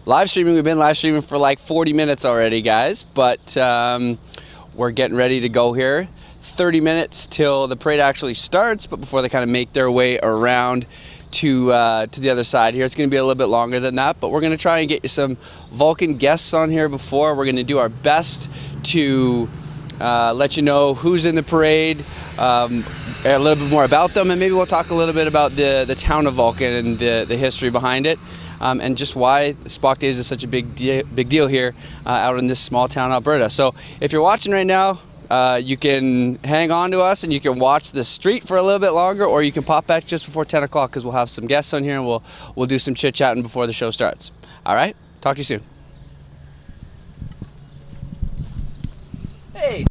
live streaming. We've been live streaming for like 40 minutes already, guys, but we're getting ready to go here. 30 minutes till the parade actually starts, but before they kind of make their way around to the other side here, it's going to be a little bit longer than that, but we're going to try and get you some Vulcan guests on here before. We're going to do our best to let you know who's in the parade, a little bit more about them, and maybe we'll talk a little bit about the town of Vulcan and the history behind it, and just why Spock Days is such a big deal here out in this small town, Alberta. So if you're watching right now, you can hang on to us and you can watch the street for a little bit longer, or you can pop back just before 10 o'clock because we'll have some guests on here and we'll do some chit-chatting before the show starts. All right? Talk to you soon. Hey!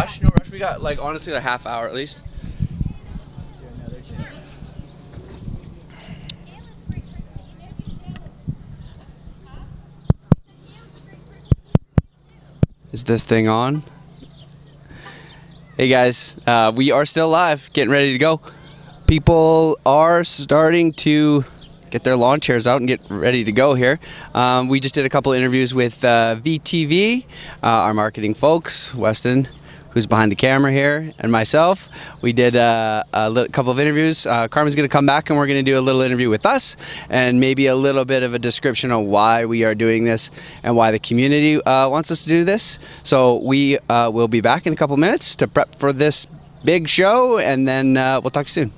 rush. No rush. We got like honestly a half hour at least. Is this thing on? Hey guys, we are still live, getting ready to go. People are starting to get their lawn chairs out and get ready to go here. We just did a couple interviews with VTV, our marketing folks, Weston, who's behind the camera here, and myself. We did couple of interviews. Carmen's going to come back and we're going to do a little interview with us and maybe a little bit of a description of why we are doing this and why the community wants us to do this. So we will be back in a couple minutes to prep for this big show, and then we'll talk to you soon.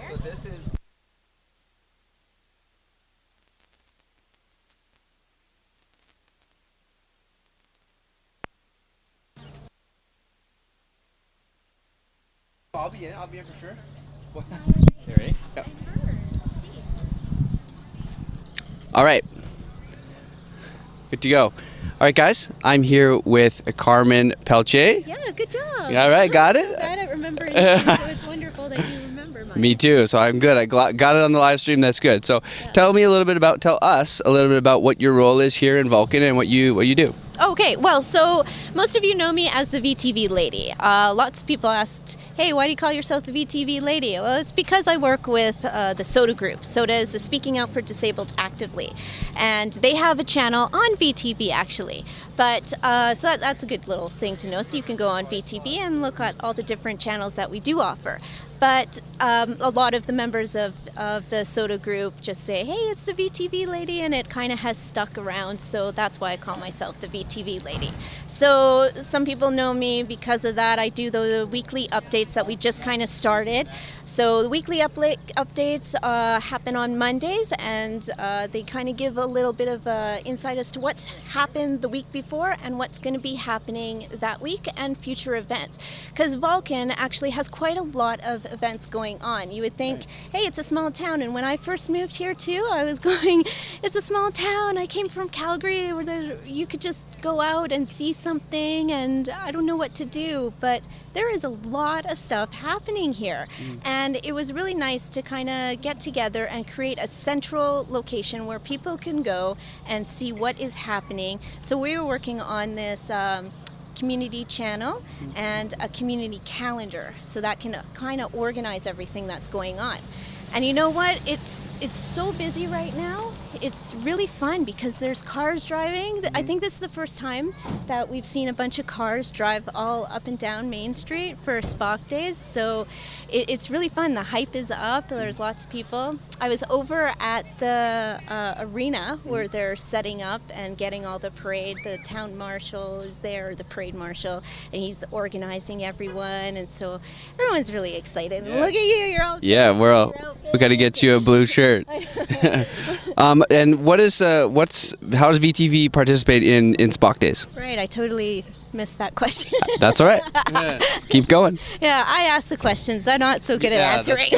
So this is I'll be in for sure. You ready? Yep. All right. Good to go. All right, guys. I'm here with Carmen Pelche. Yeah, good job. All right, got it? I'm so bad at remembering things, so it's wonderful that you remember mine. Me too. So I'm good. I got it on the live stream. That's good. So tell us a little bit about what your role is here in Vulcan and what you do. Okay, well, so most of you know me as the VTV lady. Lots of people asked, hey, why do you call yourself the VTV lady? Well, it's because I work with the SODA group. SODA is the Speaking Out for Disabled Actively. And they have a channel on VTV, actually. But so that's a good little thing to know. So you can go on VTV and look at all the different channels that we do offer. But a lot of the members of the SODA group just say, hey, it's the VTV lady, and it kind of has stuck around, so that's why I call myself the VTV lady. So some people know me because of that. I do the weekly updates that we just kind of started. So the weekly updates happen on Mondays, and they kind of give a little bit of insight as to what's happened the week before and what's going to be happening that week and future events. Because Vulcan actually has quite a lot of events going on. You would think, hey, it's a small town, and when I first moved here too, I was going, it's a small town. I came from Calgary where you could just go out and see something, and I don't know what to do, but there is a lot of stuff happening here. And it was really nice to kind of get together and create a central location where people can go and see what is happening. So we were working on this community channel and a community calendar, so that can kind of organize everything that's going on. And you know what? It's so busy right now. It's really fun because there's cars driving. I think this is the first time that we've seen a bunch of cars drive all up and down Main Street for Spock Days. So it's really fun. The hype is up. There's lots of people. I was over at the arena where they're setting up and getting all the parade. The town marshal is there, the parade marshal, and he's organizing everyone. And so everyone's really excited. Yeah. Look at you. You're all we got to get you a blue shirt. And how does VTV participate in Spock Days? Right, I totally missed that question. That's all right. Keep going. Yeah, I ask the questions. I'm not so good at answering.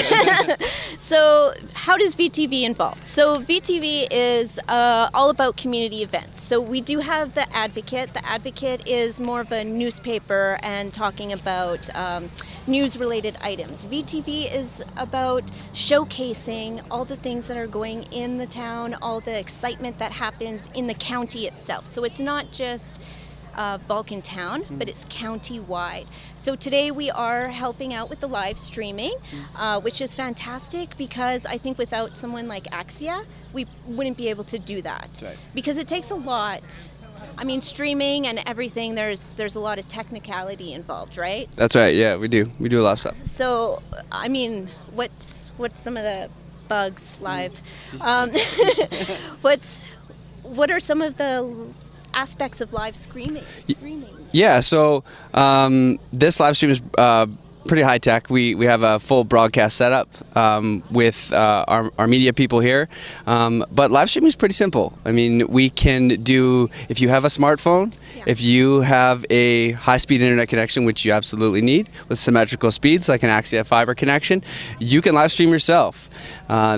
So how does VTV involved? So VTV is all about community events. So we do have the Advocate. The Advocate is more of a newspaper and talking about news-related items. VTV is about showcasing all the things that are going in the town, all the excitement that happens in the county itself. So it's not just Vulcan town, but it's county-wide. So today we are helping out with the live streaming, which is fantastic because I think without someone like Axia, we wouldn't be able to do that. That's right. Because it takes a lot. I mean, streaming and everything, there's a lot of technicality involved, right? That's right, yeah, we do a lot of stuff. So, I mean, what's some of the bugs live? What are some of the aspects of live streaming? Yeah, so this live stream is pretty high tech. We have a full broadcast setup with our media people here, but live streaming is pretty simple. I mean, we can do, if you have a smartphone, if you have a high-speed internet connection, which you absolutely need, with symmetrical speeds like an Axia fiber connection, you can live stream yourself.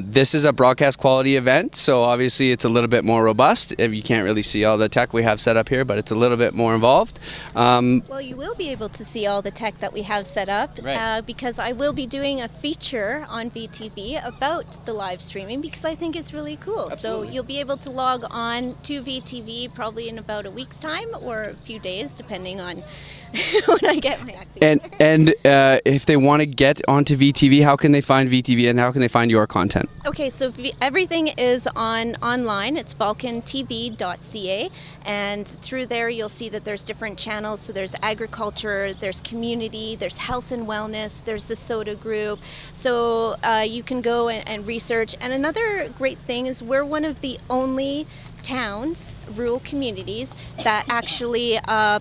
This is a broadcast quality event, so obviously it's a little bit more robust. You can't really see all the tech we have set up here, but it's a little bit more involved. Well, you will be able to see all the tech that we have set up, right, because I will be doing a feature on VTV about the live streaming because I think it's really cool. Absolutely. So you'll be able to log on to VTV probably in about a week's time or a few days, depending on when I get my act together. And if they want to get onto VTV, how can they find VTV and how can they find your content? Okay, so everything is online. It's vulcantv.ca, and through there you'll see that there's different channels. So there's agriculture, there's community, there's health and wellness, there's the SODA group. So you can go and research. And another great thing is we're one of the only towns, rural communities, that actually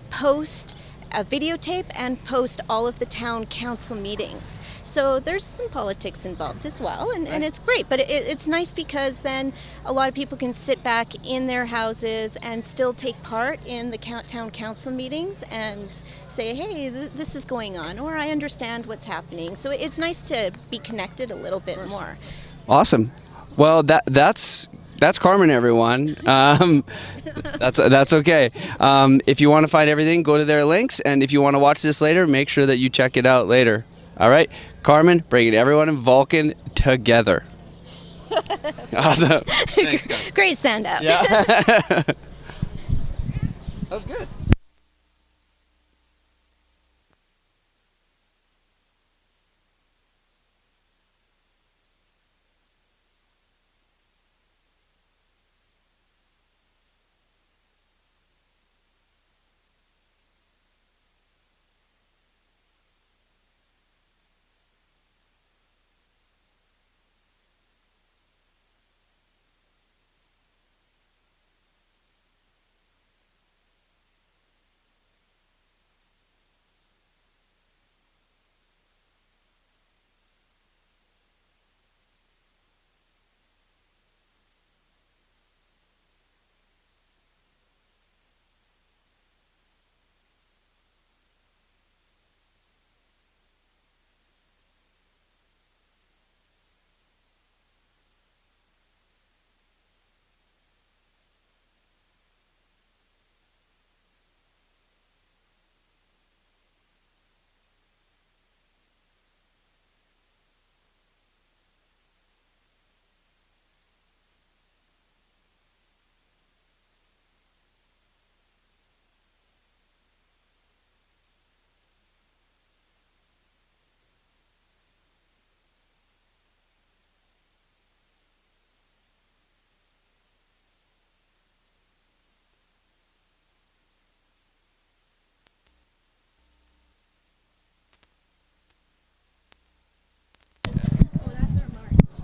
post videotape and post all of the town council meetings. So there's some politics involved as well, and it's great. But it's nice because then a lot of people can sit back in their houses and still take part in the town council meetings and say, hey, this is going on, or I understand what's happening. So it's nice to be connected a little bit more. Awesome. Well, that's Carmen, everyone. That's okay. If you want to find everything, go to their links, and if you want to watch this later, make sure that you check it out later. All right, Carmen, bringing everyone in Vulcan together. Awesome. Thanks, guys. Great stand-up. Yeah. That was good.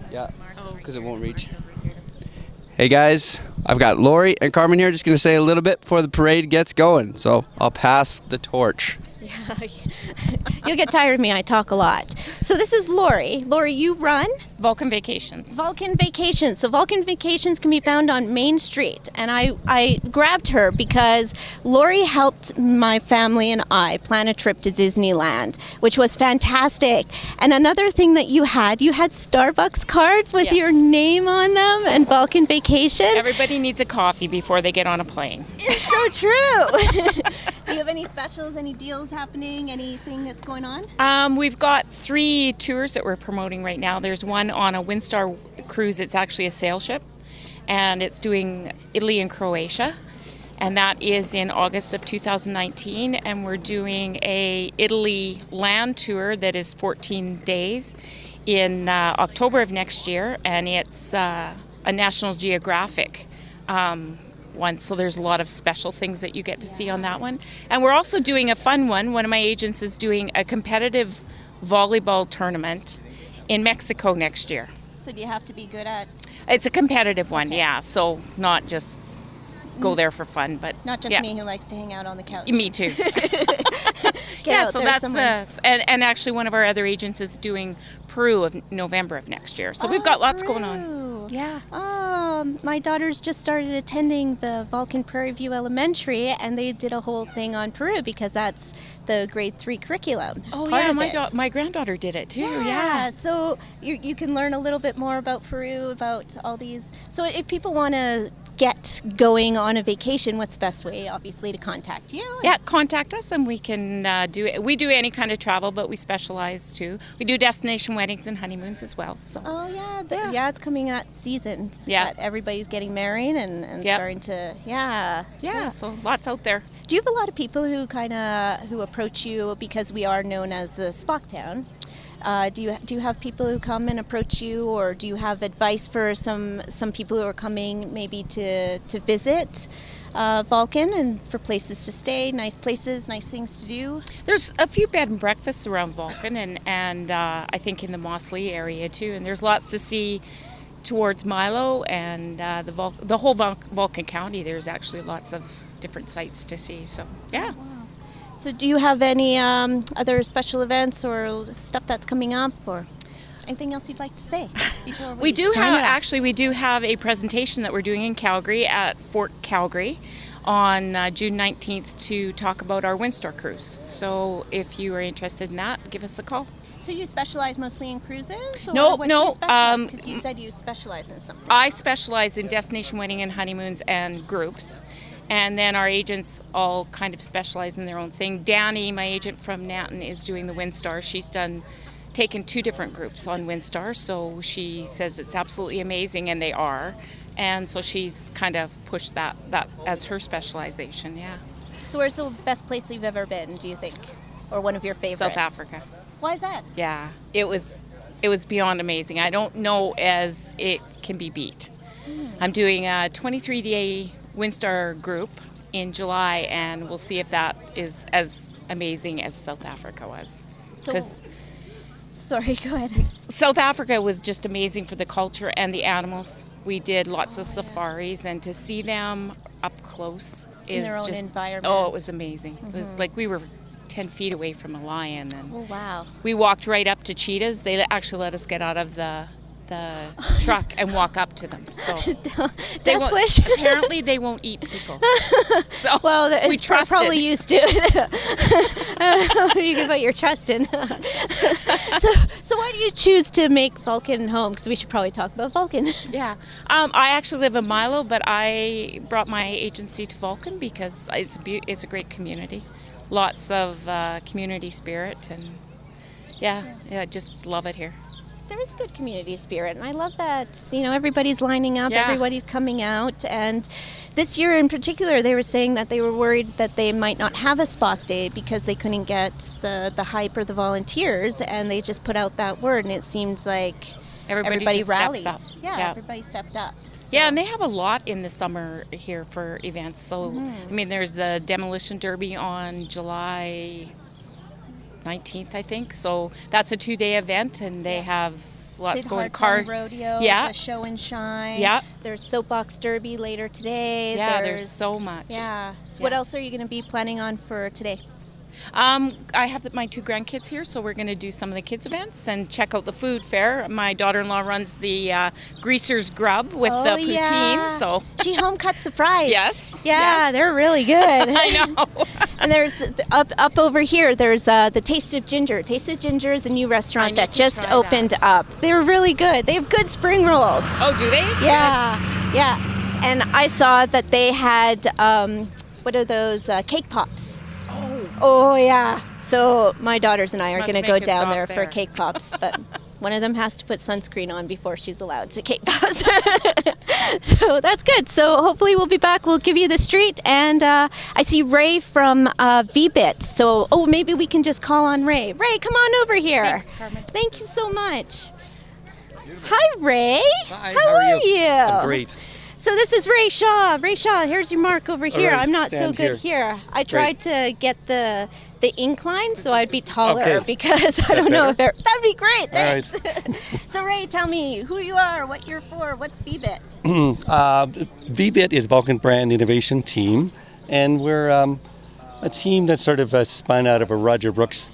Yeah, because it won't reach. Hey guys, I've got Lori and Carmen here, just going to say a little bit before the parade gets going. So I'll pass the torch. Yeah, you'll get tired of me. I talk a lot. So this is Lori. Lori, you run Vulcan Vacations. Vulcan Vacations. So Vulcan Vacations can be found on Main Street. And I grabbed her because Lori helped my family and I plan a trip to Disneyland, which was fantastic. And another thing that you had Starbucks cards with Yes. your name on them and Vulcan Vacation. Everybody needs a coffee before they get on a plane. It's so true. Do you have any specials, any deals happening, anything that's going on? We've got 3 tours that we're promoting right now. There's one on a Windstar cruise. It's actually a sail ship, and it's doing Italy and Croatia, and that is in August of 2019. And we're doing a Italy land tour that is 14 days in October of next year, and it's a National Geographic one, so there's a lot of special things that you get to see on that one. And we're also doing a fun one. One of my agents is doing a competitive volleyball tournament in Mexico next year. So do you have to be good at... It's a competitive one, Okay. yeah, so not just go there for fun, but Not just yeah. me who likes to hang out on the couch. Me too. Get Yeah, out so there that's somewhere. and actually one of our other agents is doing Peru of November of next year. So we've got lots going on. Peru. Yeah. My daughter's just started attending the Vulcan Prairie View Elementary, and they did a whole thing on Peru because that's the grade 3 curriculum. Oh part yeah, of it. my granddaughter did it too. Yeah, so you can learn a little bit more about Peru, about all these. So if people want to get going on a vacation, what's the best way, obviously, to contact you? Yeah, contact us and we can we do any kind of travel, but we specialize too. We do destination weddings and honeymoons as well. So Oh yeah, it's coming that season. Yeah. that everybody's getting married and Yep. starting to yeah, so lots out there. Do you have a lot of people who approach you because we are known as the Spock Town? Do you have people who come and approach you, or do you have advice for some people who are coming maybe to visit Vulcan and for places to stay, nice places, nice things to do? There's a few bed and breakfasts around Vulcan and I think in the Mosslee area too, and there's lots to see towards Milo and the whole Vulcan County. There's actually lots of different sites to see. So yeah. Wow. So do you have any other special events or stuff that's coming up, or anything else you'd like to say before We do sign it have up? we do have a presentation that we're doing in Calgary at Fort Calgary on June 19th to talk about our Windstar cruise. So if you are interested in that, give us a call. So you specialize mostly in cruises? Or No, what no, do you specialize? Because you said you specialize in something. I specialize in destination wedding and honeymoons and groups. And then our agents all kind of specialize in their own thing. Danny, my agent from Nanton, is doing the Windstar. She's taken 2 different groups on Windstar, so she says it's absolutely amazing, and they are. And so she's kind of pushed that as her specialization, yeah. So where's the best place you've ever been, do you think? Or one of your favorites? South Africa. Why is that? Yeah, it was beyond amazing. I don't know as it can be beat. I'm doing a 23-day Windstar group in July, and we'll see if that is as amazing as South Africa was. So, 'Cause sorry, go ahead. South Africa was just amazing for the culture and the animals. We did lots of safaris, and to see them up close In is their own just, environment. Oh, it was amazing. It was like we were 10 feet away from a lion, and Oh, wow. we walked right up to cheetahs. They actually let us get out of the truck and walk up to them. So Death wish? apparently they won't eat people. So Well, we it's trusted. probably used to it. I don't know if you can put your trust in. So why do you choose to make Vulcan home? Because we should probably talk about Vulcan. Yeah. I actually live in Milo, but I brought my agency to Vulcan because it's a great community. Lots of community spirit, and yeah, I just love it here. There is a good community spirit, and I love that, everybody's lining up, Yeah. everybody's coming out, and this year in particular, they were saying that they were worried that they might not have a Spock Day because they couldn't get the hype or the volunteers, and they just put out that word, and it seems like everybody just steps rallied. up. Yeah, everybody stepped up. So. Yeah, and they have a lot in the summer here for events. So, I mean, there's a demolition derby on July 19th, I think. So that's a 2-day event, and they have lots Sid going. Hartong Rodeo, Yeah. the Show and Shine. Yeah. There's Soapbox Derby later today. Yeah, there's so much. Yeah. So what Yeah. else are you going to be planning on for today? I have my 2 grandkids here, so we're going to do some of the kids' events and check out the food fair. My daughter-in-law runs the Greaser's Grub with the poutine. Yeah. So She home cuts the fries. Yes, Yeah, yes. they're really good. I know. And there's up over here. There's the Taste of Ginger. Taste of Ginger is a new restaurant need that to just try opened that. up. They're really good. They have good spring rolls. Oh, do they? Yeah, yeah. And I saw that they had what are those cake pops? Oh yeah. So my daughters and I are Must going to make go a down stop there for there. cake pops, but one of them has to put sunscreen on before she's allowed to cake pops. So that's good. So hopefully we'll be back. We'll give you the street, and I see Ray from VBIT. So maybe we can just call on Ray. Ray, come on over here. Thanks, Carmen. Thank you so much. Hi, Ray. Hi, How are you? I'm great. So this is Ray Shaw. Ray Shaw, here's your mark over here. right, I'm not so stand good here. I tried to get the incline so I'd be taller Okay. because I don't know if better? that'd be great. All right. Thanks. So Ray, tell me who you are, what you're for, what's VBIT? VBIT is Vulcan Brand Innovation Team, and we're a team that's sort of spun out of a Roger Brooks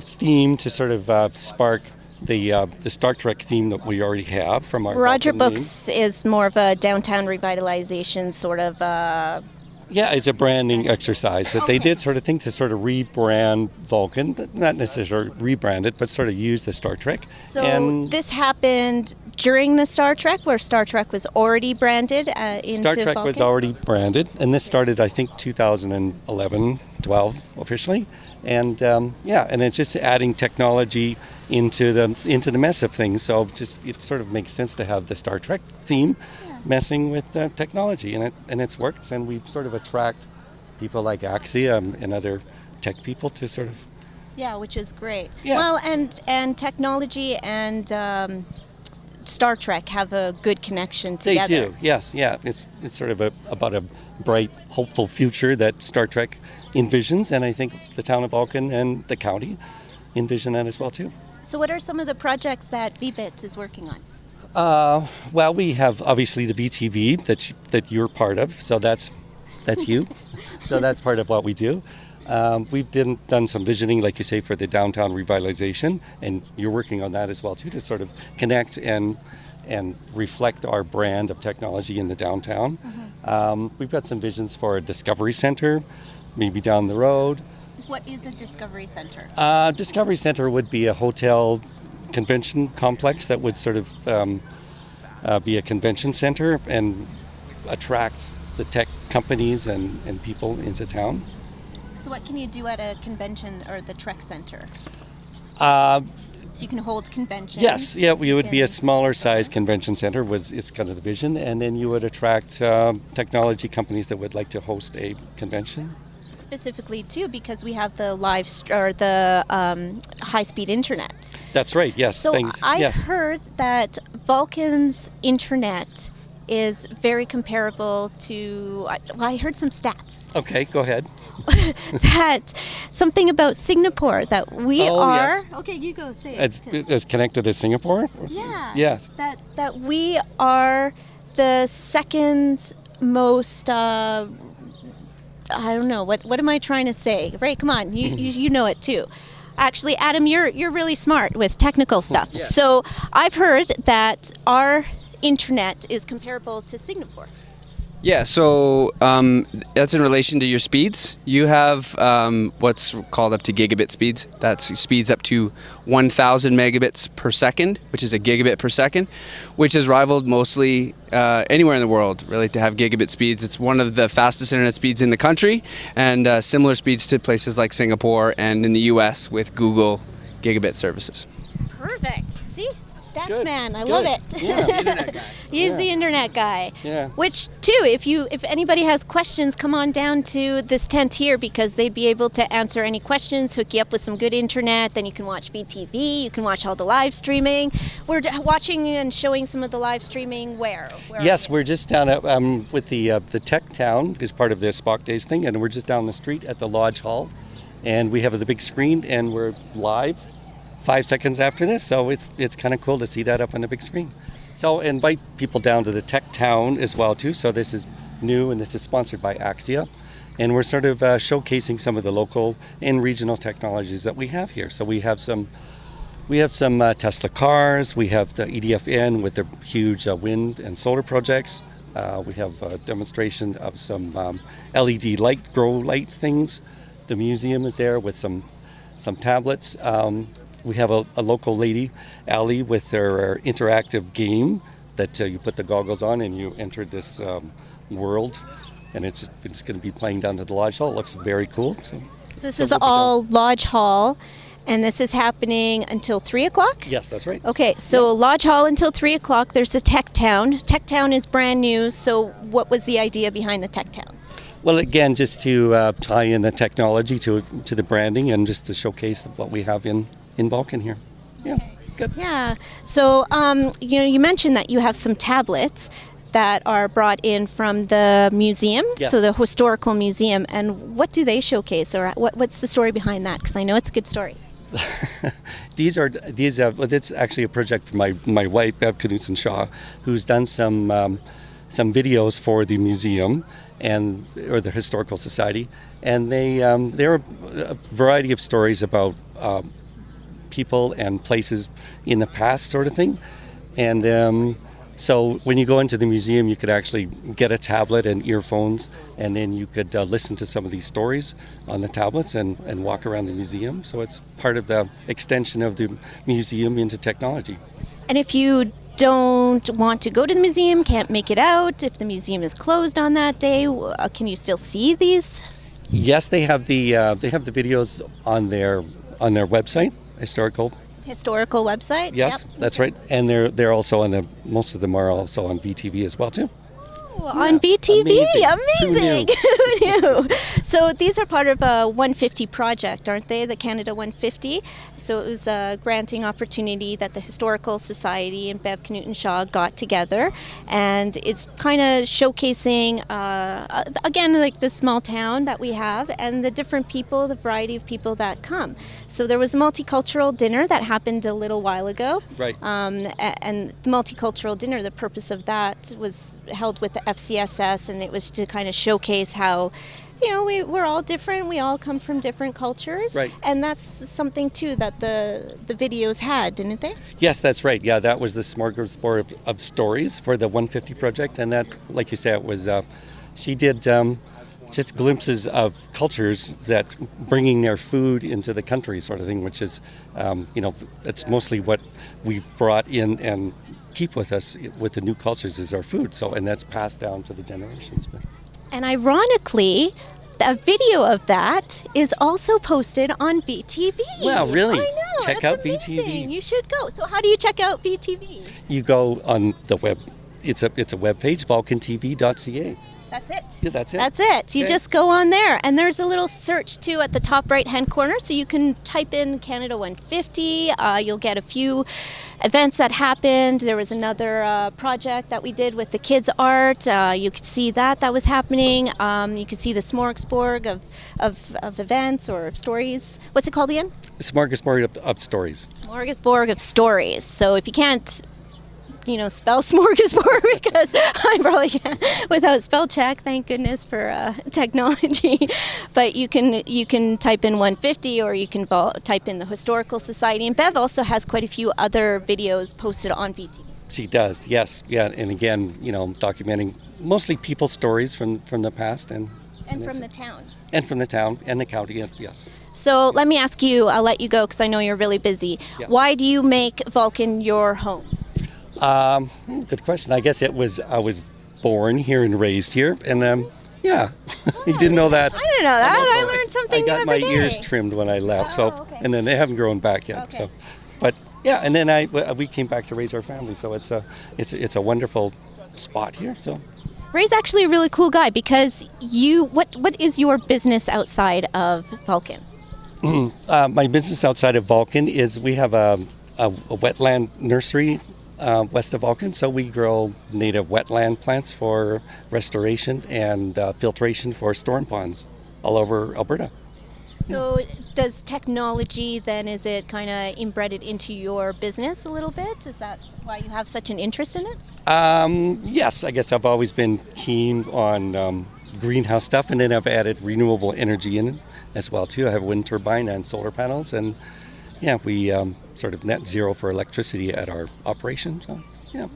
theme to sort of spark the Star Trek theme that we already have from our Roger Vulcan name. Books is more of a downtown revitalization sort of. Yeah, it's a branding exercise that they Okay. did sort of thing to sort of rebrand Vulcan, not necessarily rebrand it, but sort of use the Star Trek. So and this happened during the Star Trek, where Star Trek was already branded into Star Trek Vulcan? was already branded, and this started, I think, 2011, 12 officially, and and it's just adding technology into the mess of things. So just it sort of makes sense to have the Star Trek theme messing with technology, and it's worked, and we sort of attract people like Axia and other tech people to sort of. Yeah, which is great. Yeah. Well, and technology and Star Trek have a good connection They together. do, yes, yeah. It's sort of about a bright, hopeful future that Star Trek envisions, and I think the town of Vulcan and the county envision that as well too. So what are some of the projects that VBIT is working on? Well, we have obviously the VTV that you're part of, so that's you. So that's part of what we do. We've done some visioning, like you say, for the downtown revitalization, and you're working on that as well too, to sort of connect and reflect our brand of technology in the downtown. We've got some visions for a Discovery Center, maybe down the road. What is a Discovery Center? Discovery Center would be a hotel convention complex that would sort of be a convention center and attract the tech companies and people into town. So what can you do at a convention or the Trek Center? So you can hold conventions? Yes, yeah, we would be a smaller size convention center, it's kind of the vision, and then you would attract technology companies that would like to host a convention. Specifically too, because we have the high-speed internet. That's right, yes. So I heard that Vulcan's internet is very comparable to, well, I heard some stats. Okay, go ahead. That something about Singapore, that we are... Yes. Okay, you go, say it. It's connected to Singapore? Yeah. Yes. That we are the second most... I don't know, what am I trying to say? Right, come on, you know it too. Actually, Adam, you're really smart with technical stuff. Yeah. So I've heard that our internet is comparable to Singapore. Yeah, so that's in relation to your speeds. You have what's called up to gigabit speeds. That's speeds up to 1,000 megabits per second, which is a gigabit per second, which is rivaled mostly anywhere in the world, really, to have gigabit speeds. It's one of the fastest internet speeds in the country, and similar speeds to places like Singapore and in the US with Google gigabit services. Perfect. See? Stats Good. man, I Good. love it. Yeah. The internet guy. He's Yeah. the internet guy. Yeah. Which too, if anybody has questions, come on down to this tent here, because they'd be able to answer any questions, hook you up with some good internet. Then you can watch VTV, you can watch all the live streaming. We're watching and showing some of the live streaming where Yes, we're just down at with the Tech Town is part of the Spock Days thing, and we're just down the street at the Lodge Hall, and we have the big screen, and we're live 5 seconds after this, so it's kind of cool to see that up on the big screen. So invite people down to the Tech Town as well too. So this is new, and this is sponsored by Axia, and we're sort of showcasing some of the local and regional technologies that we have here. So we have some Tesla cars. We have the EDFN with the huge wind and solar projects. We have a demonstration of some LED light grow light things. The museum is there with some tablets. We have a local lady, Allie, with their interactive game that you put the goggles on and you enter this world, and it's going to be playing down to the Lodge Hall. It looks very cool. So this is all Lodge Hall, and this is happening until 3 o'clock? Yes, that's right. Okay, so Lodge Hall until 3 o'clock. There's the Tech Town. Tech Town is brand new, so what was the idea behind the Tech Town? Well, again, just to tie in the technology to the branding and just to showcase what we have in Vulcan here. Yeah, good. Yeah, so you mentioned that you have some tablets that are brought in from the museum, Yes. so the historical museum, and what do they showcase, or what's the story behind that? Because I know it's a good story. These it's actually a project from my wife, Bev Knudsen-Shaw, who's done some videos for the museum or the Historical Society, and there are a variety of stories about people and places in the past, sort of thing. And so when you go into the museum, you could actually get a tablet and earphones, and then you could listen to some of these stories on the tablets and walk around the museum. So it's part of the extension of the museum into technology. And if you don't want to go to the museum, can't make it out, if the museum is closed on that day, can you still see these? Yes, they have the videos on their website, historical website? Yes, Yep. that's right. And they're also on most of them are also on VTV as well too. On VTV, Amazing. Who knew? So these are part of a 150 project, aren't they? The Canada 150. So it was a granting opportunity that the Historical Society and Bev Knudsen-Shaw got together, and it's kind of showcasing again, like the small town that we have and the different people, the variety of people that come. So there was the Multicultural Dinner that happened a little while ago. Right. And the Multicultural Dinner, the purpose of that was held with the FCSS, and it was to kind of showcase how we're all different. We all come from different cultures. Right. And that's something, too, that the videos had, didn't they? Yes, that's right. Yeah, that was the smorgasbord of stories for the 150 project. And that, like you said, it was, she did just glimpses of cultures that bringing their food into the country sort of thing, which is, it's mostly what we've brought in and keep with us with the new cultures is our food. So, and that's passed down to the generations. And ironically, a video of that is also posted on VTV. Wow, really? I know. Check that's out amazing. VTV. You should go. So how do you check out VTV? You go on the web. It's a web page, vulcantv.ca. That's it. Yeah, that's it. That's it. You Okay. just go on there, and there's a little search too at the top right-hand corner, so you can type in Canada 150. You'll get a few events that happened. There was another project that we did with the kids' art. You could see that was happening. You could see the smorgasbord of events or of stories. What's it called again? Smorgasbord of stories. Smorgasbord of stories. So if you can't spell smorgasbord, because I probably can't without spell check. Thank goodness for technology. But you can type in 150, or you can type in the Historical Society. And Bev also has quite a few other videos posted on VTV. She does, yes, yeah. And again, documenting mostly people's stories from the past and from the town. And from the town and the county, yes. So let me ask you. I'll let you go because I know you're really busy. Yes. Why do you make Vulcan your home? Good question. I guess I was born here and raised here, and yeah, you didn't know that. I didn't know that. I learned something new I got my every day. ears trimmed when I left, okay. and then they haven't grown back yet. Okay. So, but yeah, and then we came back to raise our family. So it's a wonderful spot here. So. Ray's actually a really cool guy because what is your business outside of Vulcan? My business outside of Vulcan is we have a wetland nursery west of Vulcan, so we grow native wetland plants for restoration and filtration for storm ponds all over Alberta. So does technology then, is it kind of embedded into your business a little bit? Is that why you have such an interest in it? Yes, I guess I've always been keen on greenhouse stuff, and then I've added renewable energy in it as well too. I have wind turbine and solar panels, and yeah, we sort of net zero for electricity at our operation. So yeah,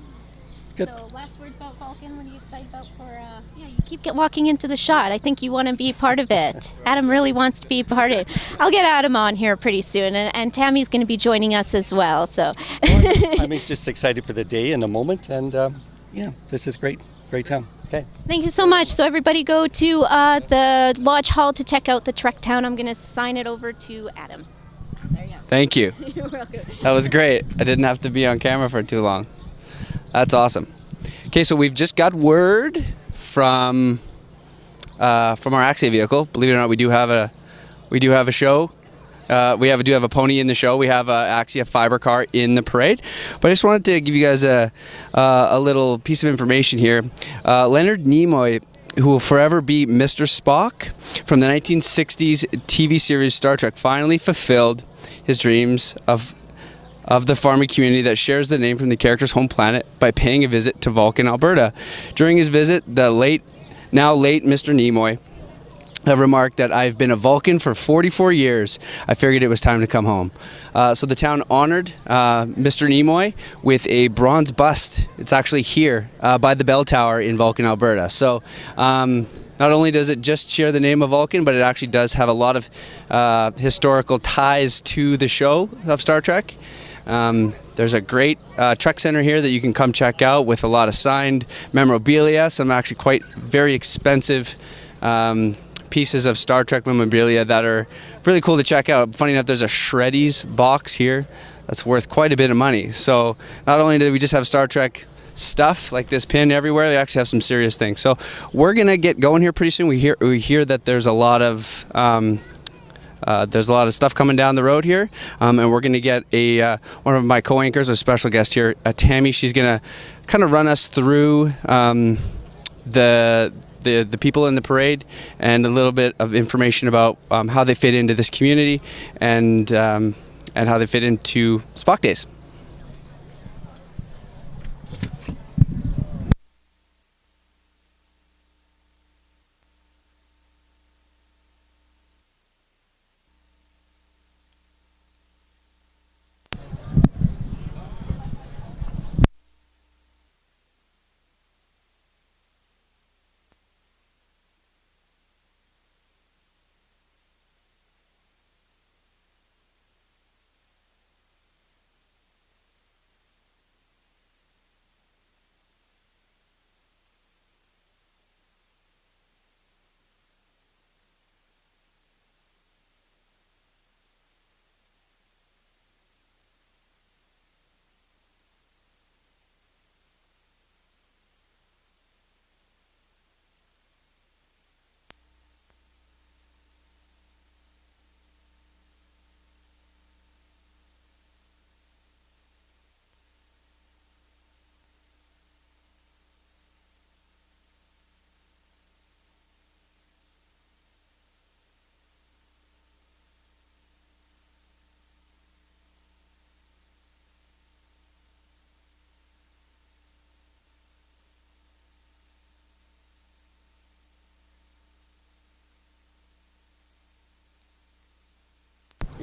good. So last word about Vulcan. What are you excited about for? You keep walking into the shot. I think you want to be part of it. Adam really wants to be part of it. I'll get Adam on here pretty soon, and Tammy's going to be joining us as well. So I'm just excited for the day and the moment, and yeah, this is great time. Okay. Thank you so much. So everybody go to the Lodge Hall to check out the Trek Town. I'm going to sign it over to Adam. There you go. Thank you. You're welcome. That was great. I didn't have to be on camera for too long. That's awesome. Okay, so we've just got word from our Axia vehicle. Believe it or not, we do have a show. We do have a pony in the show. We have a Axia fiber car in the parade. But I just wanted to give you guys a little piece of information here. Leonard Nimoy, who will forever be Mr. Spock from the 1960s TV series Star Trek, finally fulfilled his dreams of the farming community that shares the name from the character's home planet by paying a visit to Vulcan, Alberta. During his visit, the now late Mr. Nimoy remarked that I've been a Vulcan for 44 years. I figured it was time to come home. So the town honored Mr. Nimoy with a bronze bust. It's actually here by the bell tower in Vulcan, Alberta. So not only does it just share the name of Vulcan, but it actually does have a lot of historical ties to the show of Star Trek. There's a great Trek Center here that you can come check out with a lot of signed memorabilia, some actually very expensive pieces of Star Trek memorabilia that are really cool to check out. Funny enough, there's a Shreddies box here that's worth quite a bit of money. So not only do we just have Star Trek stuff like this pin everywhere, they actually have some serious things. So we're gonna get going here pretty soon. We hear that there's a lot of stuff coming down the road here, and we're going to get one of my co-anchors, a special guest here, Tammy. She's going to kind of run us through the people in the parade and a little bit of information about how they fit into this community and how they fit into Spock Days.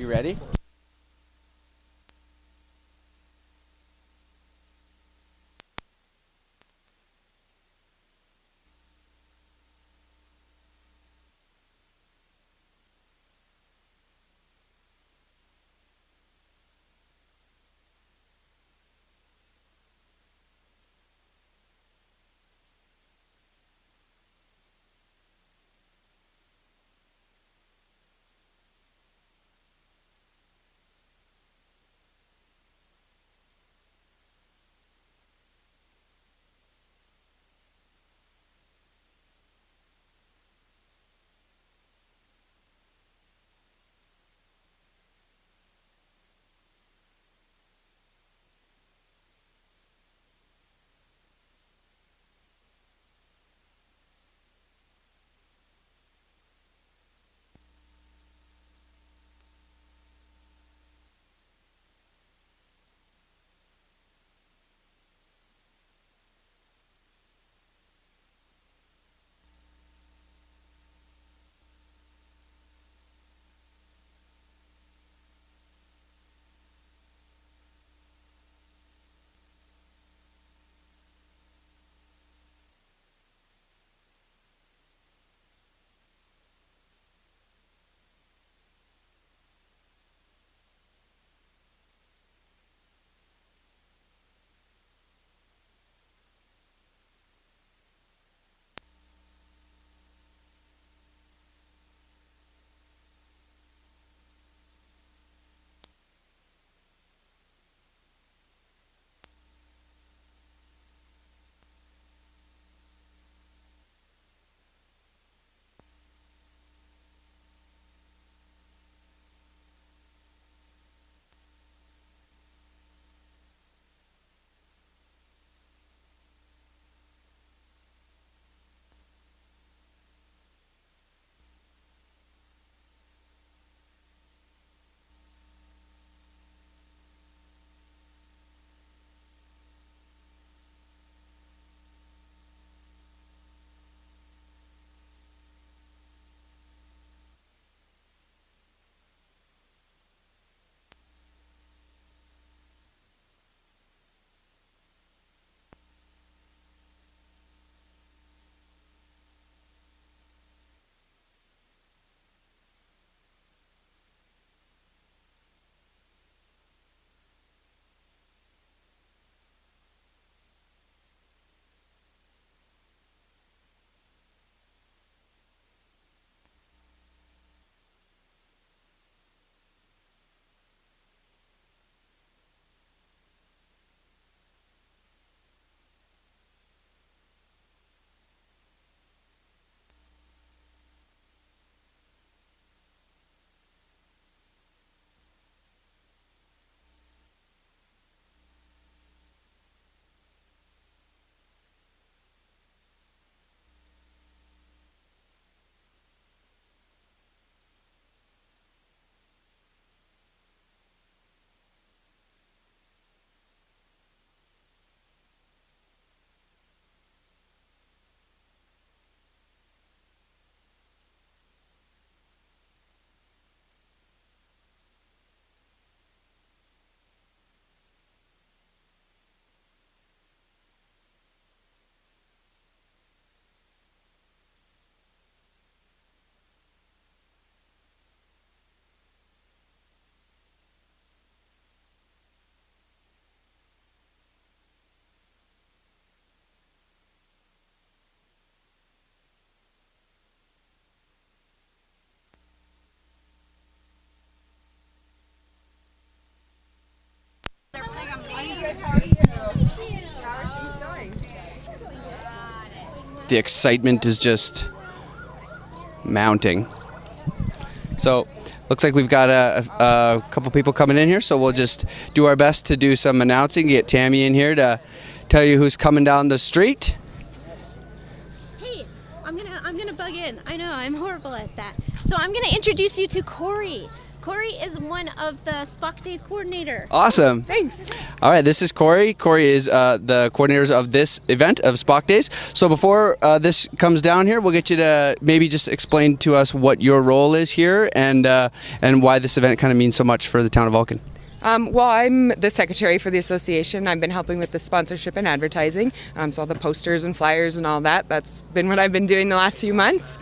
You ready? The excitement is just mounting. So looks like we've got a couple people coming in here, so we'll just do our best to do some announcing, get Tammy in here to tell you who's coming down the street. Hey, I'm gonna bug in. I know I'm horrible at that. So I'm gonna introduce you to Corey. Corey is one of the Spock Days coordinator. Awesome. Thanks. All right, this is Corey. Corey is the coordinators of this event of Spock Days. So before this comes down here, we'll get you to maybe just explain to us what your role is here and why this event kind of means so much for the town of Vulcan. Well, I'm the secretary for the association. I've been helping with the sponsorship and advertising, so all the posters and flyers and all that. That's been what I've been doing the last few months.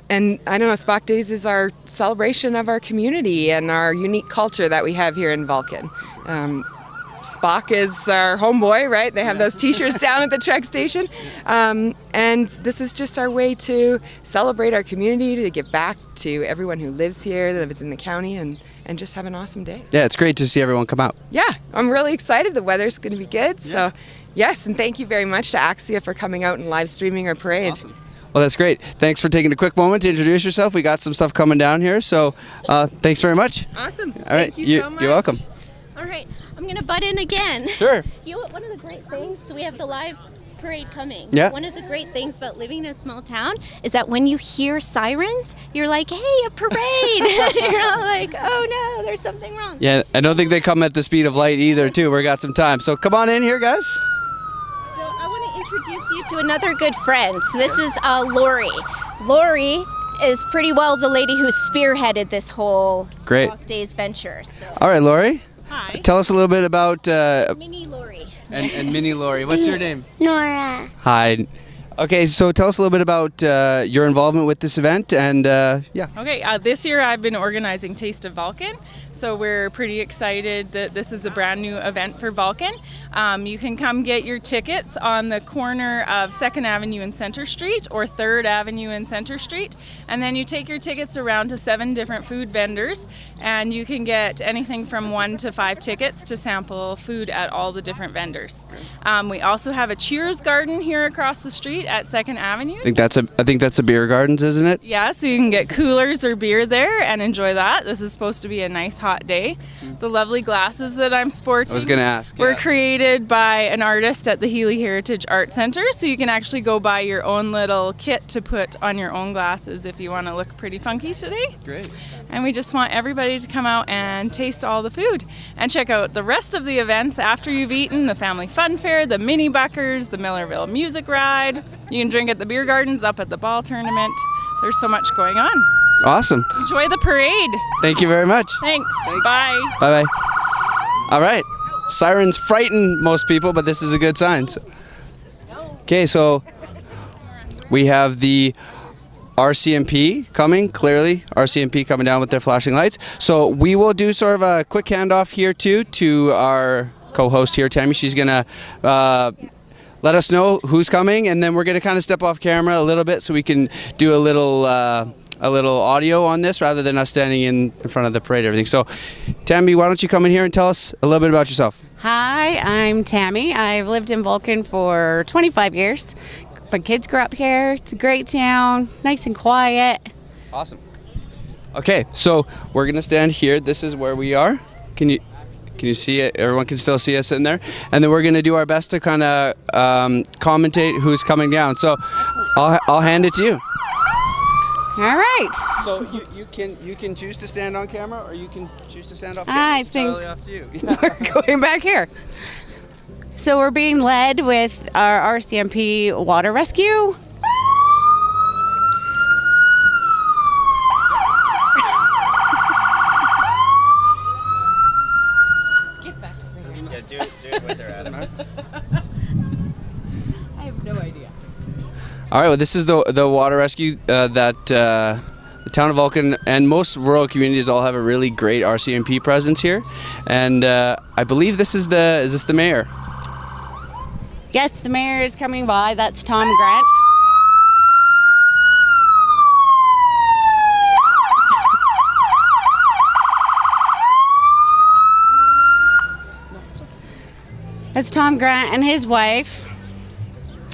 And I don't know, Spock Days is our celebration of our community and our unique culture that we have here in Vulcan. Spock is our homeboy, right? They have those t-shirts down at the truck station. And this is just our way to celebrate our community, to give back to everyone who lives here, that lives in the county, and just have an awesome day. Yeah, it's great to see everyone come out. Yeah, I'm really excited. The weather's going to be good. So, yes, and thank you very much to Axia for coming out and live streaming our parade. Awesome. Well, that's great. Thanks for taking a quick moment to introduce yourself. We got some stuff coming down here, so thanks very much. Awesome. All right, Thank you so much. You're welcome. All right, I'm going to butt in again. Sure. You know what, one of the great things, so we have the live parade coming. Yeah. One of the great things about living in a small town is that when you hear sirens, you're like, hey, a parade. You're not like, oh no, there's something wrong. Yeah, I don't think they come at the speed of light either, too. We got some time. So come on in here, guys. So I want to introduce you to another good friend. So this is Lori. Lori is pretty well the lady who spearheaded this whole Great. Spock Days venture. So. All right, Lori. Hi. Tell us a little bit about Mini Lori. and Mini Lori. What's your name? Nora. Hi. Okay, so tell us a little bit about your involvement with this event, and yeah. Okay, this year I've been organizing Taste of Vulcan, so we're pretty excited that this is a brand new event for Vulcan. You can come get your tickets on the corner of 2nd Avenue and Center Street, or 3rd Avenue and Center Street, and then you take your tickets around to 7 different food vendors, and you can get anything from 1 to 5 tickets to sample food at all the different vendors. We also have a Cheers garden here across the street at 2nd Avenue. I think that's a beer gardens, isn't it? Yeah, so you can get coolers or beer there and enjoy that. This is supposed to be a nice hot day. The lovely glasses that I'm sporting I was going to ask. were Yeah. created by an artist at the Healy Heritage Art Center, so you can actually go buy your own little kit to put on your own glasses if you want to look pretty funky today. Great. And we just want everybody to come out and taste all the food and check out the rest of the events after you've eaten: the Family Fun Fair, the Mini Buckers, the Millerville Music Ride. You can drink at the beer gardens, up at the ball tournament. There's so much going on. Awesome. Enjoy the parade. Thank you very much. Thanks. Bye. Bye-bye. All right. Sirens frighten most people, but this is a good sign. Okay, so we have the RCMP coming, clearly. RCMP coming down with their flashing lights. So we will do sort of a quick handoff here, too, to our co-host here, Tammy. She's going to let us know who's coming, and then we're going to kind of step off camera a little bit so we can do a little audio on this rather than us standing in front of the parade and everything. So, Tammy, why don't you come in here and tell us a little bit about yourself? Hi, I'm Tammy. I've lived in Vulcan for 25 years. My kids grew up here. It's a great town, nice and quiet. Awesome. Okay, so we're going to stand here. This is where we are. Can you see it? Everyone can still see us in there. And then we're going to do our best to kind of commentate who's coming down. So I'll hand it to you. All right. So you can choose to stand on camera, or you can choose to stand off camera. I It's think entirely up to you. we're going back here. So we're being led with our RCMP water rescue. Yeah, do it with her, Adam. I have no idea. All right, well, this is the water rescue that the town of Vulcan and most rural communities all have a really great RCMP presence here. And I believe is this the mayor? Yes, the mayor is coming by. That's Tom Grant. That's Tom Grant and his wife.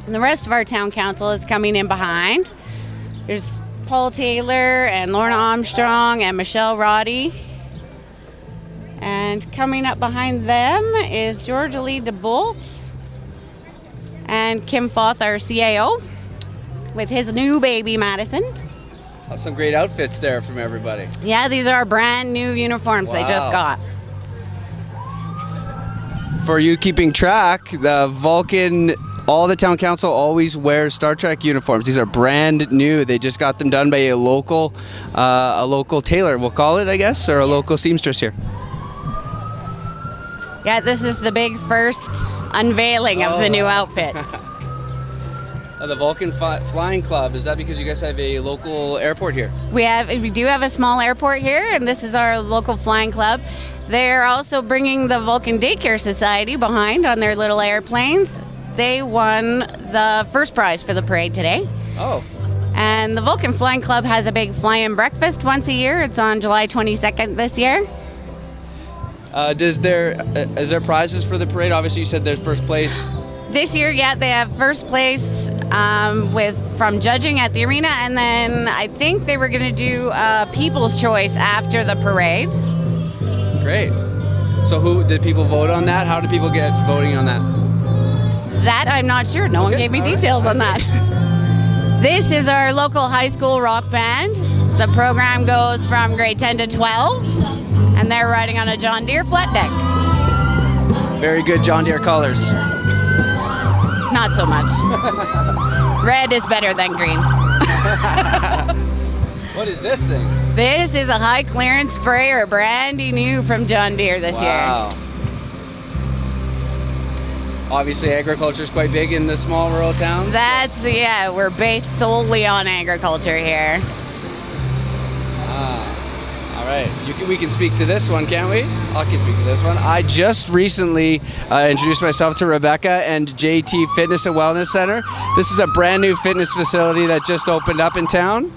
And the rest of our town council is coming in behind. There's Paul Taylor and Lorna Armstrong and Michelle Roddy. And coming up behind them is Georgia Lee DeBolt and Kim Foth, our CAO, with his new baby, Madison. Some great outfits there from everybody. Yeah, these are our brand new uniforms they just Wow. got. For you keeping track, the Vulcan, all the town council always wears Star Trek uniforms. These are brand new. They just got them done by a local tailor, we'll call it, I guess, or a local seamstress here. Yeah, this is the big first unveiling of the new outfits. The Vulcan Flying Club, is that because you guys have a local airport here? We do have a small airport here, and this is our local flying club. They're also bringing the Vulcan Daycare Society behind on their little airplanes. They won the first prize for the parade today. Oh. And the Vulcan Flying Club has a big fly-in breakfast once a year. It's on July 22nd this year. Is there prizes for the parade? Obviously, you said there's first place. This year, yeah, they have first place from judging at the arena, and then I think they were going to do People's Choice after the parade. Great. So who did people vote on that? How did people get voting on that? That I'm not sure. No one gave me details on that. This is our local high school rock band. The program goes from grade 10 to 12, and they're riding on a John Deere flat deck. Very good John Deere colors. Not so much. Red is better than green. What is this thing? This is a high clearance sprayer, brandy new from John Deere this year. Obviously, agriculture is quite big in the small rural towns. We're based solely on agriculture here. All right, we can speak to this one, can't we? I can speak to this one. I just recently introduced myself to Rebecca and JT Fitness and Wellness Center. This is a brand new fitness facility that just opened up in town.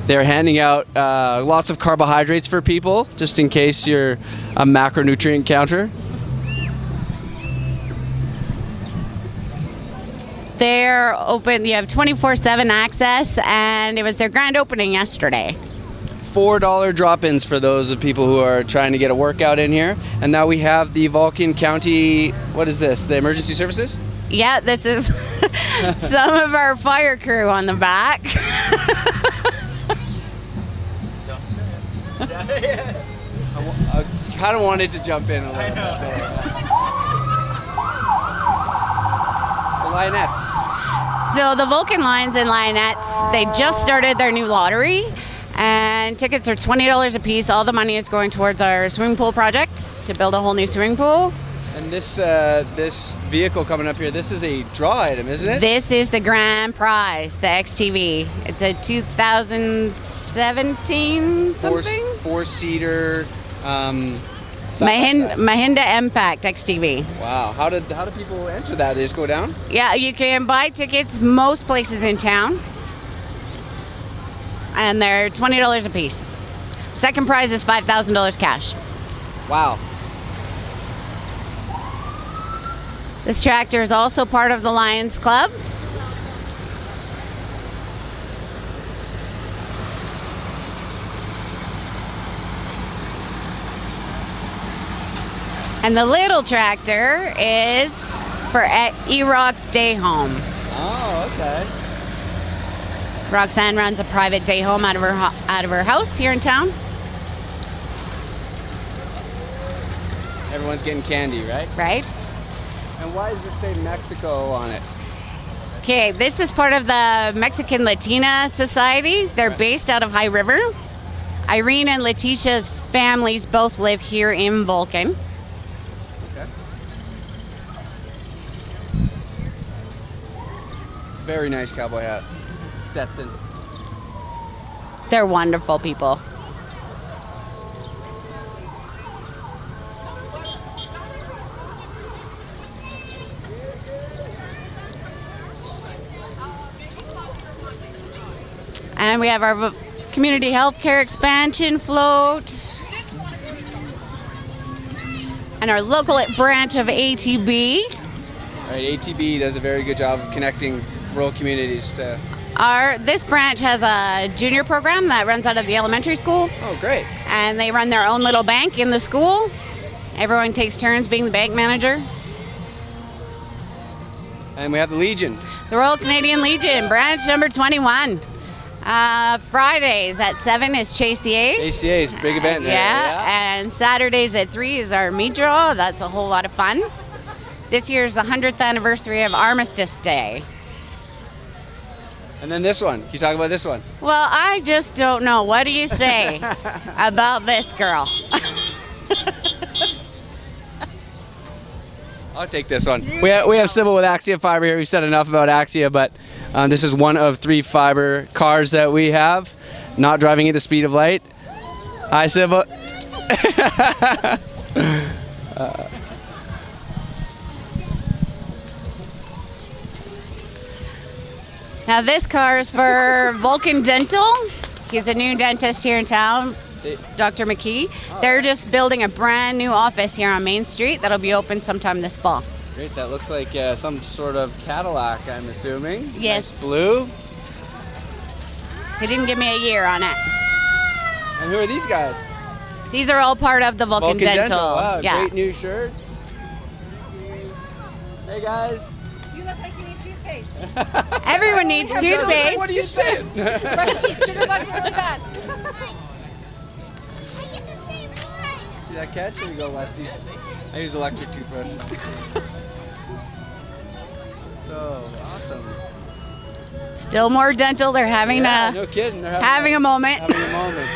They're handing out lots of carbohydrates for people, just in case you're a macronutrient counter. They're open, you have 24/7 access, and it was their grand opening yesterday. $4 drop-ins for those of people who are trying to get a workout in here. And now we have the Vulcan County, what is this, the emergency services? Yeah, this is some of our fire crew on the back. I kind of wanted to jump in a little bit there. The Lionettes. So the Vulcan Lions and Lionettes, they just started their new lottery, and tickets are $20 a piece. All the money is going towards our swimming pool project to build a whole new swimming pool. And this vehicle coming up here, this is a draw item, isn't it? This is the grand prize, the XTV. It's a 2017 something? Four-seater. Mahindra Impact XTV. Wow. How do people enter that? They just go down? Yeah, you can buy tickets most places in town, and they're $20 a piece. Second prize is $5,000 cash. Wow. This tractor is also part of the Lions Club. And the little tractor is for E-Rock's day home. Oh, okay. Roxanne runs a private day home out of her house here in town. Everyone's getting candy, right? Right. And why does it say Mexico on it? Okay, this is part of the Mexican Latina Society. They're based out of High River. Irene and Letitia's families both live here in Vulcan. Okay. Very nice cowboy hat. Stetson. They're wonderful people. And we have our community healthcare expansion float. And our local branch of ATB. All right, ATB does a very good job of connecting rural communities to... This branch has a junior program that runs out of the elementary school. Oh, great. And they run their own little bank in the school. Everyone takes turns being the bank manager. And we have the Legion. The Royal Canadian Legion, branch number 21. Fridays at 7 is Chase the Ace. Chase the Ace, big event. Yeah, and Saturdays at 3 is our meat draw. That's a whole lot of fun. This year is the 100th anniversary of Armistice Day. And then this one. Can you talk about this one? Well, I just don't know. What do you say about this girl? I'll take this one. We have Sybil with Axia Fiber here. We've said enough about Axia, but this is one of 3 fiber cars that we have, not driving at the speed of light. Hi, Sybil. Now this car is for Vulcan Dental. He's a new dentist here in town, Dr. McKee. They're just building a brand new office here on Main Street that'll be open sometime this fall. Great, that looks like some sort of Cadillac, I'm assuming. Yes. Nice blue. They didn't give me a year on it. And who are these guys? These are all part of the Vulcan Dental. Wow, yeah. great new shirts. Hey guys. You look like you need toothpaste. Everyone needs toothpaste. What are you saying? Brush your teeth. Sugar bugs are really bad. See that catch? Here we go, Westy. I use electric toothbrush. So awesome. Still more dental. They're having No kidding. They're having a moment. Having a moment.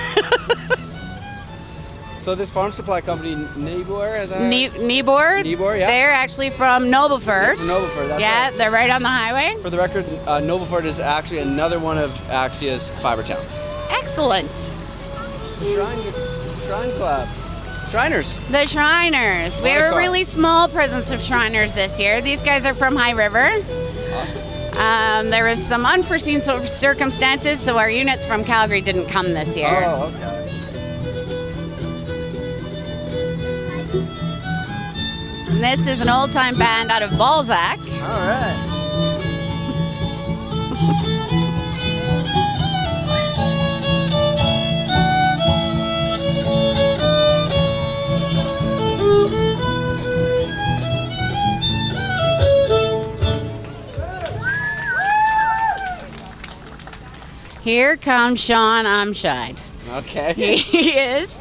So this farm supply company, Nibor, has Nibor. Nibor, yeah. They're actually from Nobleford. From Nobleford, that's yeah, right. they're right on the highway. For the record, Nobleford is actually another one of Axia's fiber towns. Excellent. The Shrine Club. Shriners. The Shriners. We have a really small presence of Shriners this year. These guys are from High River. Awesome. There was some unforeseen circumstances, so our units from Calgary didn't come this year. Oh, okay. And this is an old-time band out of Balzac. All right. Here comes Sean Umshide. Okay. He is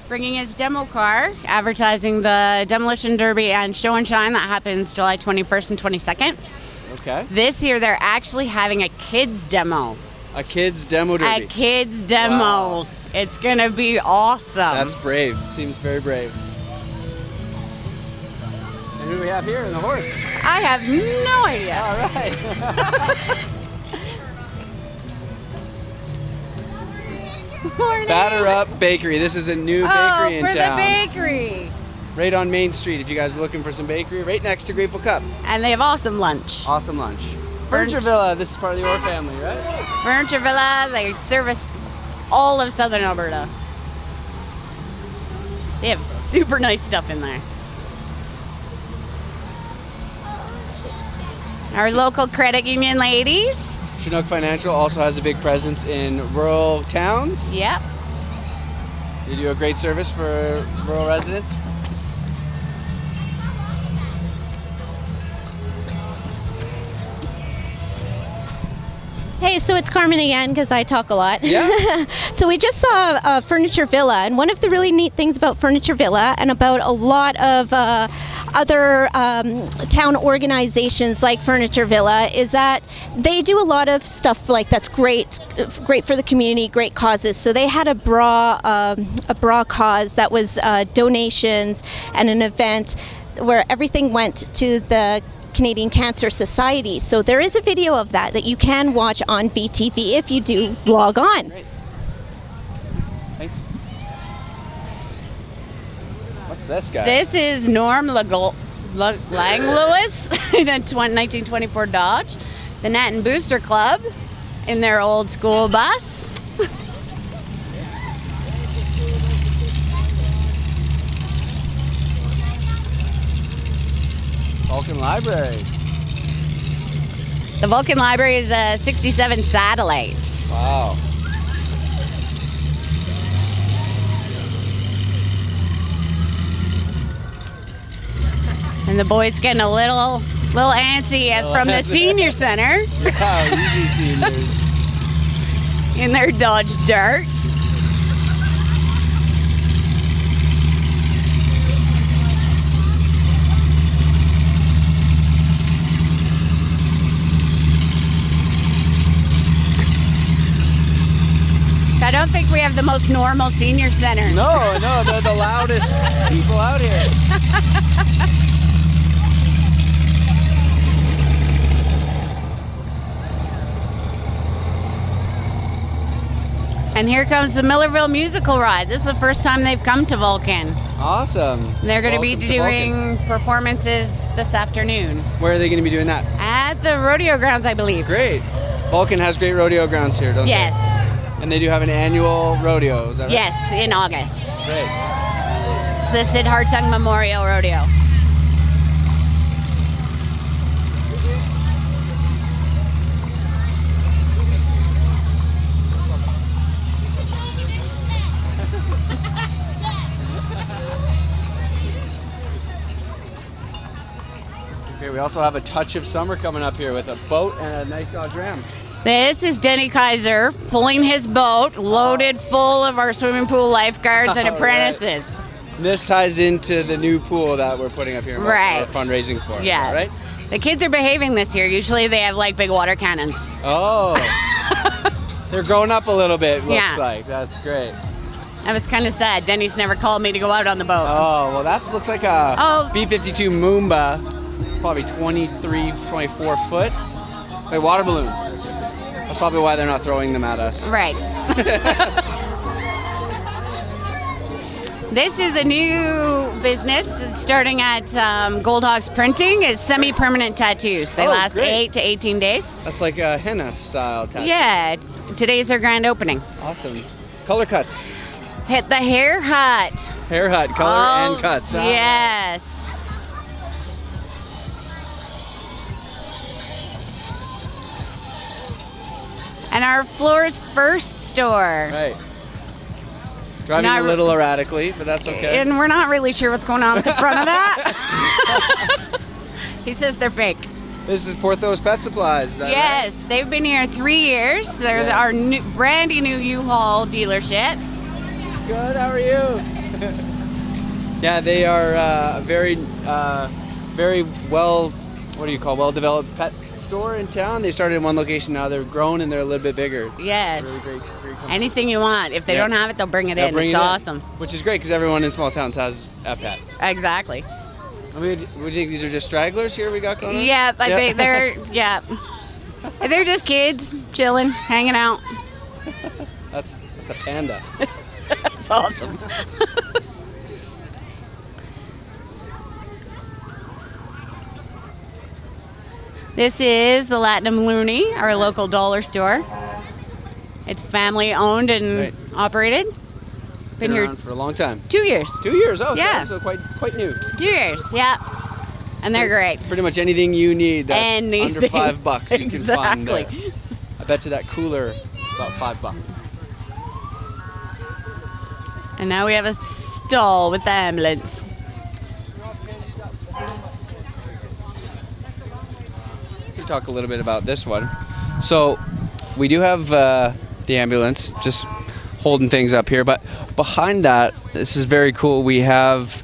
bringing his demo car, advertising the Demolition Derby and Show and Shine that happens July 21st and 22nd. Okay. This year they're actually having a kids demo. A kids demo derby. A kids demo. Wow. It's going to be awesome. That's brave. Seems very brave. And who do we have here in the horse? I have no idea. All right. Batter Up Bakery. This is a new bakery in for town. the bakery. Right on Main Street. If you guys are looking for some bakery, right next to Grateful Cup. And they have awesome lunch. Awesome lunch. Furniture Villa. This is part of the Orr family, right? Furniture Villa. They service all of Southern Alberta. They have super nice stuff in there. Our local credit union ladies. Chinook Financial also has a big presence in rural towns. Yep. They do a great service for rural residents. Hey, so it's Carmen again because I talk a lot. Yeah. So we just saw Furniture Villa, and one of the really neat things about Furniture Villa and about a lot of other town organizations like Furniture Villa is that they do a lot of stuff like that's great for the community, great causes. So they had a bra cause that was donations and an event where everything went to the Canadian Cancer Society. So there is a video of that you can watch on VTV if you do log on. Great. Thanks. What's this guy? This is Norm Lang Lewis in a 1924 Dodge. The Nat and Booster Club in their old school bus. Vulcan Library. The Vulcan Library is a 67 satellite. Wow. And the boys getting a little Little antsy from the senior center Yeah, easy seniors. in their Dodge Dart. I don't think we have the most normal senior center. No, they're the loudest people out here. And here comes the Millerville Musical Ride. This is the first time they've come to Vulcan. Awesome. They're going to be Welcome to Vulcan. doing performances this afternoon Where are they going to be doing that? at the rodeo grounds, I believe. Great. Vulcan has great rodeo grounds here, don't Yes. they? And they do have an annual rodeo, is that right? Yes, in August. Great. It's the Sid Hartung Memorial Rodeo. Okay, we also have a touch of summer coming up here with a boat and a nice Dodge Ram. This is Denny Kaiser pulling his boat loaded full of our swimming pool lifeguards and All right. apprentices. This ties into the new pool that we're putting up here. Right. We're fundraising for. Yeah. Right? The kids are behaving this year. Usually they have like big water cannons. Oh. They're growing up a little bit, looks Yeah. like. That's great. I was kind of sad. Denny's never called me to go out on the boat. Oh, well, that looks like a Oh. B-52 Moomba. Probably 23, 24 foot. Like water balloons. That's probably why they're not throwing them at us. Right. This is a new business that's starting at Gold Hawks Printing. It's semi-permanent tattoos. They Oh, last great. 8 to 18 days. That's like a henna style tattoo. Yeah, today's their grand opening. Awesome. Color cuts. Hit the hair hut. Hair hut, color and cuts. Ah. Yes. And our floor's first store. Right. Driving Not a little erratically, but that's okay. And we're not really sure what's going on at the front of that. He says they're fake. This is Porthos Pet Supplies. Is that Yes, they've been here 3 years. They're our new, brandy new U-Haul dealership. right? Good. How are you? Yeah, they are very well. What do you call well-developed pet store in town? They started in one location. Now they're grown and they're a little bit bigger. Yeah. Really great company. Anything you want. If they Yeah. don't have it, they'll bring it They'll in. bring It's it in, awesome. which is great because everyone in small towns has a pet. Exactly. I mean, we think these are just stragglers here we got going on? Yeah, I think they're they're just kids chilling, hanging out. That's a panda. It's awesome. This is the Latinum Looney, our local dollar store. It's family owned and Right. operated. Been here around for a long time. 2 years. 2 years. Oh, Yeah. okay, so quite new. 2 years, yeah. And they're great. Pretty much anything you need that's Anything. under $5 you can find there. Exactly. I bet you that cooler is about $5. And now we have a stall with the ambulance. We can talk a little bit about this one. So we do have the ambulance just holding things up here, but behind that, this is very cool. We have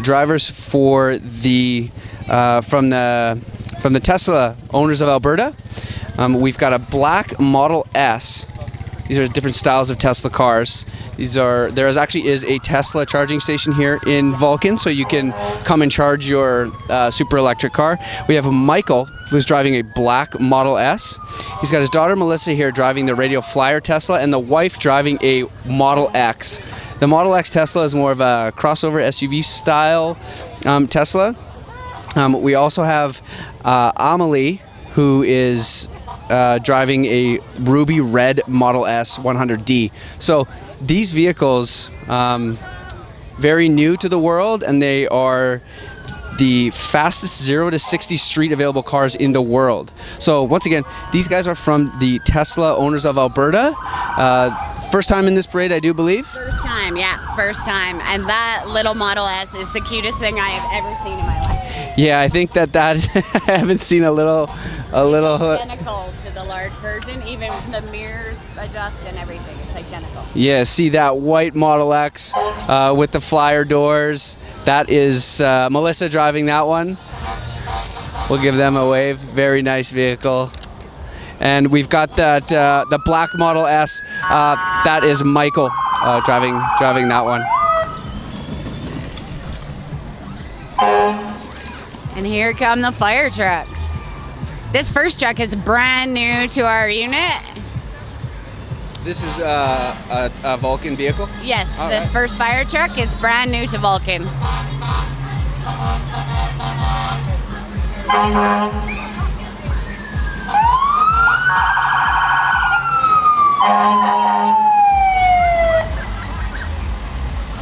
drivers for the from the Tesla owners of Alberta. We've got a black Model S. These are different styles of Tesla cars. There actually is a Tesla charging station here in Vulcan, so you can come and charge your super electric car. We have Michael, who's driving a black Model S. He's got his daughter Melissa here driving the Radio Flyer Tesla, and the wife driving a Model X. The Model X Tesla is more of a crossover SUV style Tesla. We also have Amelie, who is driving a ruby red Model S 100D. So these vehicles, very new to the world, and they are the fastest 0 to 60 street available cars in the world. So once again, these guys are from the Tesla owners of Alberta. First time in this parade, I do believe. First time, yeah, first time. And that little Model S is the cutest thing I have ever seen in my life. Yeah, I think that I haven't seen a little. Identical to the large version, even the mirrors adjust and everything. It's identical. Yeah, see that white Model X with the flyer doors. That is Melissa driving that one. We'll give them a wave. Very nice vehicle. And we've got that the black Model S. That is Michael driving that one. And here come the fire trucks. This first truck is brand new to our unit. This is a Vulcan vehicle? Yes, All this right. first fire truck is brand new to Vulcan.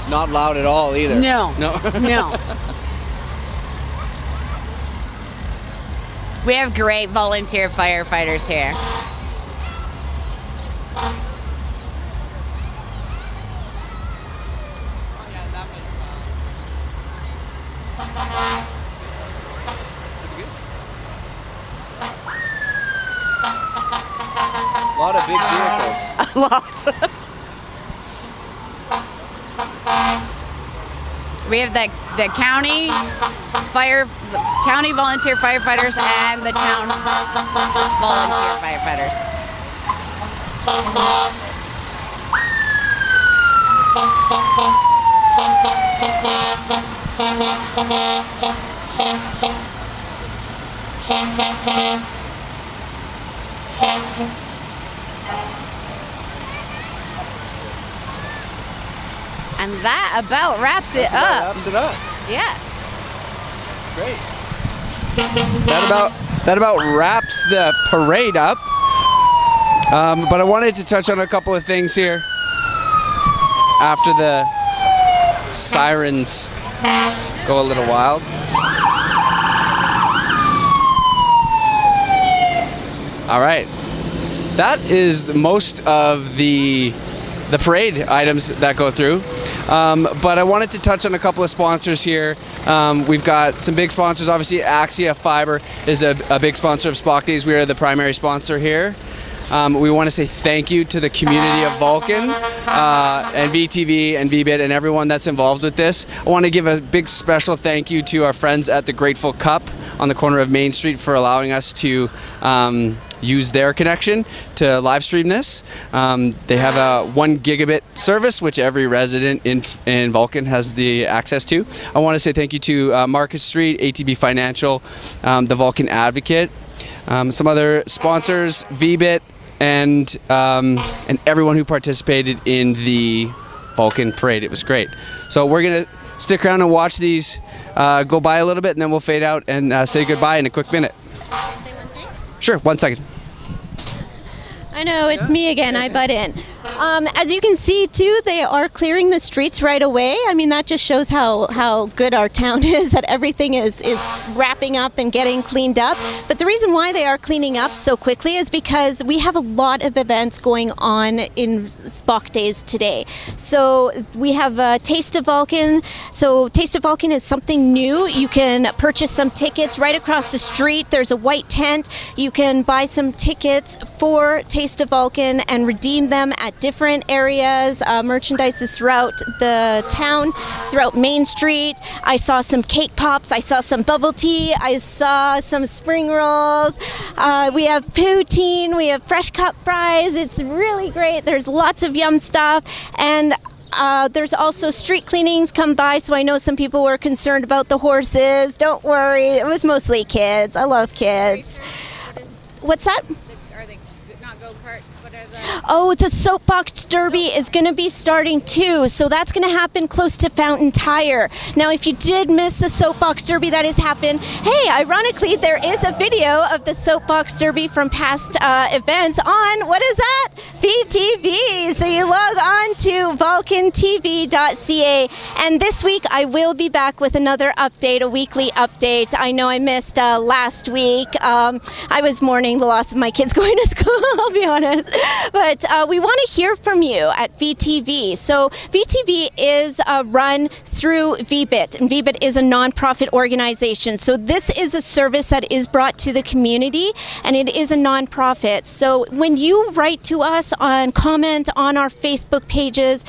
Not loud at all either. No. No. We have great volunteer firefighters here. A lot of big vehicles. A lot. We have the county volunteer firefighters and the town volunteer firefighters. And that about wraps it up. Wraps it up. Yeah. Great. That about wraps the parade up. But I wanted to touch on a couple of things here after the sirens go a little wild. All right. That is most of the parade items that go through. But I wanted to touch on a couple of sponsors here. We've got some big sponsors. Obviously, Axia Fiber is a big sponsor of Spock Days. We are the primary sponsor here. We want to say thank you to the community of Vulcan and VTV and VBIT and everyone that's involved with this. I want to give a big special thank you to our friends at the Grateful Cup on the corner of Main Street for allowing us to use their connection to live stream this. They have a 1 gigabit service, which every resident in Vulcan has the access to. I want to say thank you to Market Street, ATB Financial, the Vulcan Advocate, some other sponsors, VBIT, and everyone who participated in the Vulcan parade. It was great. So we're gonna stick around and watch these go by a little bit, and then we'll fade out and say goodbye in a quick minute. Can I say one thing? Sure, 1 second. I know, it's me again. I butt in. As you can see, too, they are clearing the streets right away. I mean, that just shows how good our town is, that everything is wrapping up and getting cleaned up. But the reason why they are cleaning up so quickly is because we have a lot of events going on in Spock Days today. So we have Taste of Vulcan. So Taste of Vulcan is something new. You can purchase some tickets right across the street. There's a white tent. You can buy some tickets for Taste of Vulcan and redeem them at different areas, merchandises throughout the town, throughout Main Street. I saw some cake pops, I saw some bubble tea, I saw some spring rolls. We have poutine, we have fresh cut fries. It's really great. There's lots of yum stuff. And there's also street cleanings come by, so I know some people were concerned about the horses. Don't worry, it was mostly kids. I love kids. What's that? Are they not go-karts? What are the... Oh, the Soapbox Derby is going to be starting too, so that's going to happen close to Fountain Tire. Now, if you did miss the Soapbox Derby that has happened, hey, ironically, there is a video of the Soapbox Derby from past events on, what is that? VTV. So you log on to vulcantv.ca, and this week I will be back with another update, a weekly update. I know I missed last week. I was mourning the loss of my kids going to school, I'll be honest. But we want to hear from you at VTV. So VTV is run through VBIT, and VBIT is a nonprofit organization. So this is a service that is brought to the community, and it is a nonprofit. So when you write to us on comment on our Facebook pages,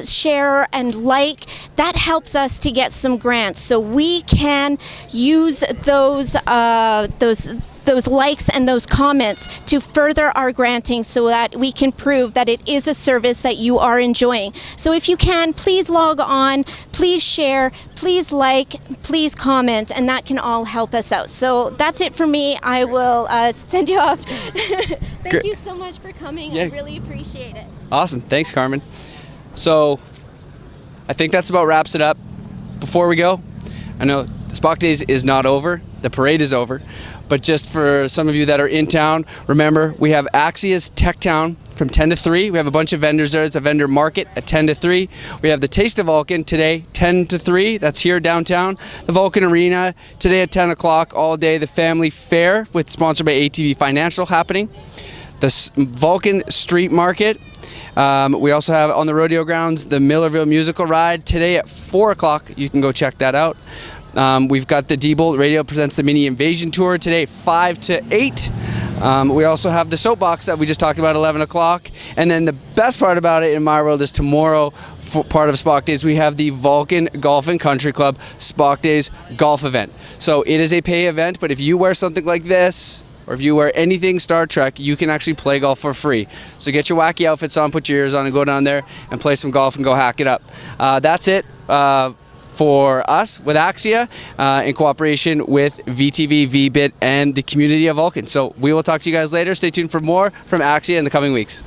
share and like, that helps us to get some grants. So we can use those likes and those comments to further our granting so that we can prove that it is a service that you are enjoying. So if you can, please log on, please share, please like, please comment, and that can all help us out. So that's it for me. I will send you off. Thank you so much for coming. Yeah. I really appreciate it. Awesome. Thanks, Carmen. So I think that's about wraps it up. Before we go, I know Spock Days is not over. The parade is over. But just for some of you that are in town, remember, we have Axia's Tech Town from 10 to 3. We have a bunch of vendors there. It's a vendor market at 10 to 3. We have the Taste of Vulcan today, 10 to 3. That's here downtown. The Vulcan Arena today at 10 o'clock all day. The Family Fair, sponsored by ATV Financial, happening. The Vulcan Street Market. We also have on the rodeo grounds the Millerville Musical Ride today at 4 o'clock. You can go check that out. We've got the D-Bolt Radio presents the Mini Invasion Tour today, 5 to 8. We also have the Soapbox that we just talked about, 11 o'clock. And then the best part about it in my world is tomorrow, for part of Spock Days, we have the Vulcan Golf and Country Club Spock Days golf event. So it is a pay event, but if you wear something like this, or if you wear anything Star Trek, you can actually play golf for free. So get your wacky outfits on, put your ears on, and go down there and play some golf and go hack it up. That's it. For us with Axia in cooperation with VTV, VBIT, and the community of Vulcan. So we will talk to you guys later. Stay tuned for more from Axia in the coming weeks.